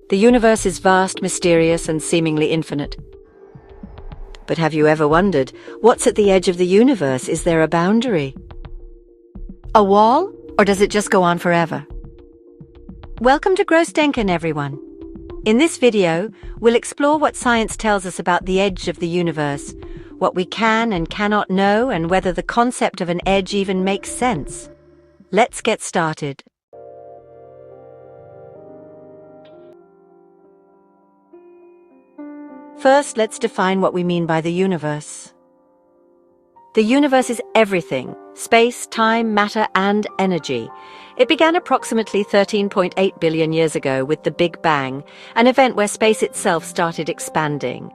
The universe is vast, mysterious, and seemingly infinite. But have you ever wondered, what's at the edge of the universe? Is there a boundary? A wall? Or does it just go on forever? Welcome to Großdenken, everyone. In this video, we'll explore what science tells us about the edge of the universe, what we can and cannot know, and whether the concept of an edge even makes sense. Let's get started. First, let's define what we mean by the universe. The universe is everything: space, time, matter, and energy. It began approximately 13.8 billion years ago with the Big Bang, an event where space itself started expanding.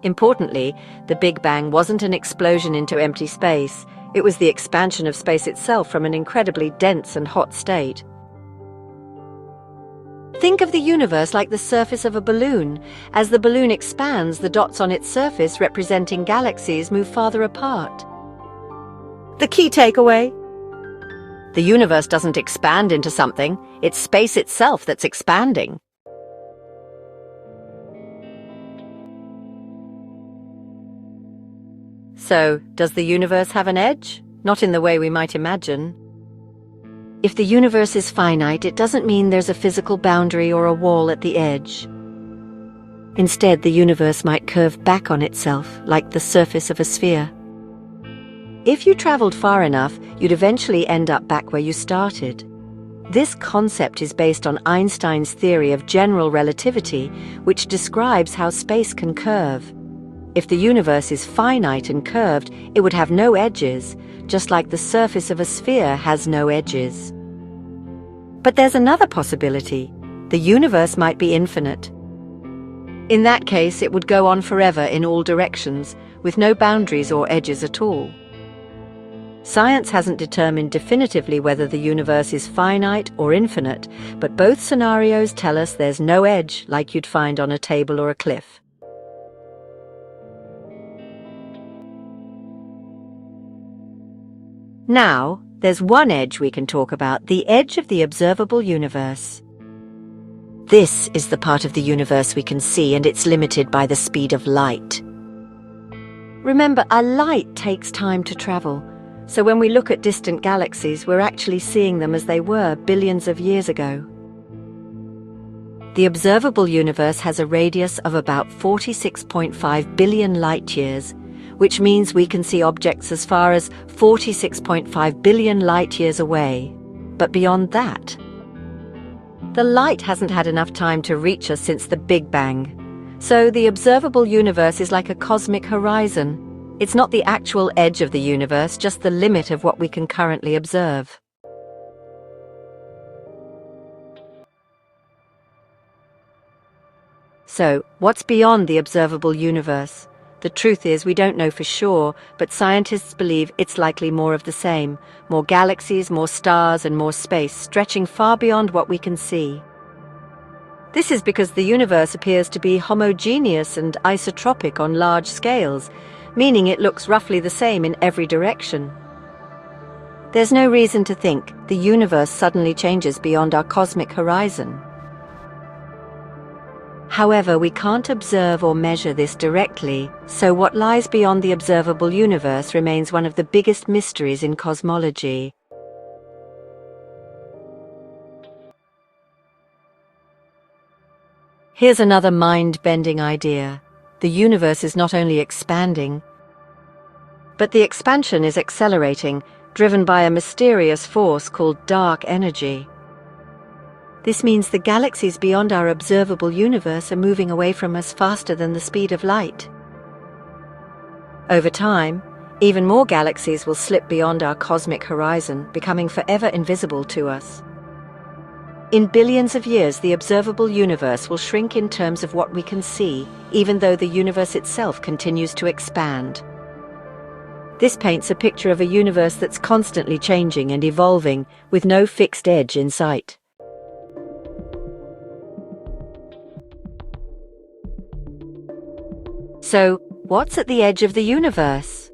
Importantly, the Big Bang wasn't an explosion into empty space. It was the expansion of space itself from an incredibly dense and hot state. Think of the universe like the surface of a balloon. As the balloon expands, the dots on its surface representing galaxies move farther apart. The key takeaway? The universe doesn't expand into something. It's space itself that's expanding. So, does the universe have an edge? Not in the way we might imagine. If the universe is finite, it doesn't mean there's a physical boundary or a wall at the edge. Instead, the universe might curve back on itself, like the surface of a sphere. If you traveled far enough, you'd eventually end up back where you started. This concept is based on Einstein's theory of general relativity, which describes how space can curve. If the universe is finite and curved, it would have no edges, just like the surface of a sphere has no edges. But there's another possibility. The universe might be infinite. In that case, it would go on forever in all directions, with no boundaries or edges at all. Science hasn't determined definitively whether the universe is finite or infinite, but both scenarios tell us there's no edge like you'd find on a table or a cliff. Now, there's one edge we can talk about, the edge of the observable universe. This is the part of the universe we can see, and it's limited by the speed of light. Remember, a light takes time to travel, so when we look at distant galaxies, we're actually seeing them as they were billions of years ago. The observable universe has a radius of about 46.5 billion light-years, which means we can see objects as far as 46.5 billion light-years away. But beyond that, the light hasn't had enough time to reach us since the Big Bang. So the observable universe is like a cosmic horizon. It's not the actual edge of the universe, just the limit of what we can currently observe. So, what's beyond the observable universe? The truth is, we don't know for sure, but scientists believe it's likely more of the same. More galaxies, more stars, and more space, stretching far beyond what we can see. This is because the universe appears to be homogeneous and isotropic on large scales, meaning it looks roughly the same in every direction. There's no reason to think the universe suddenly changes beyond our cosmic horizon. However, we can't observe or measure this directly, so what lies beyond the observable universe remains one of the biggest mysteries in cosmology. Here's another mind-bending idea. The universe is not only expanding, but the expansion is accelerating, driven by a mysterious force called dark energy. This means the galaxies beyond our observable universe are moving away from us faster than the speed of light. Over time, even more galaxies will slip beyond our cosmic horizon, becoming forever invisible to us. In billions of years, the observable universe will shrink in terms of what we can see, even though the universe itself continues to expand. This paints a picture of a universe that's constantly changing and evolving, with no fixed edge in sight. So, what's at the edge of the universe?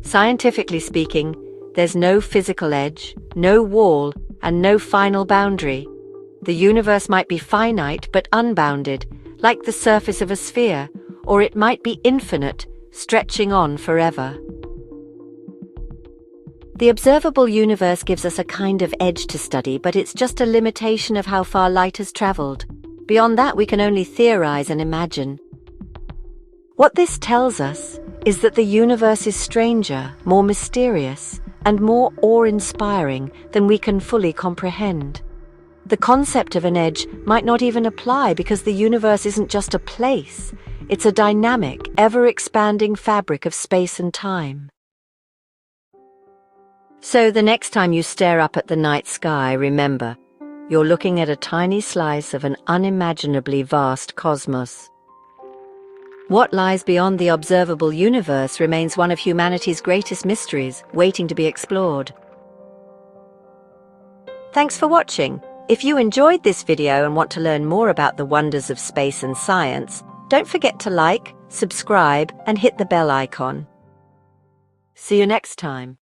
Scientifically speaking, there's no physical edge, no wall, and no final boundary. The universe might be finite but unbounded, like the surface of a sphere, or it might be infinite, stretching on forever. The observable universe gives us a kind of edge to study, but it's just a limitation of how far light has traveled. Beyond that, we can only theorize and imagine. What this tells us is that the universe is stranger, more mysterious, and more awe-inspiring than we can fully comprehend. The concept of an edge might not even apply because the universe isn't just a place, it's a dynamic, ever-expanding fabric of space and time. So the next time you stare up at the night sky, remember, you're looking at a tiny slice of an unimaginably vast cosmos. What lies beyond the observable universe remains one of humanity's greatest mysteries, waiting to be explored. Thanks for watching. If you enjoyed this video and want to learn more about the wonders of space and science, don't forget to like, subscribe, and hit the bell icon. See you next time.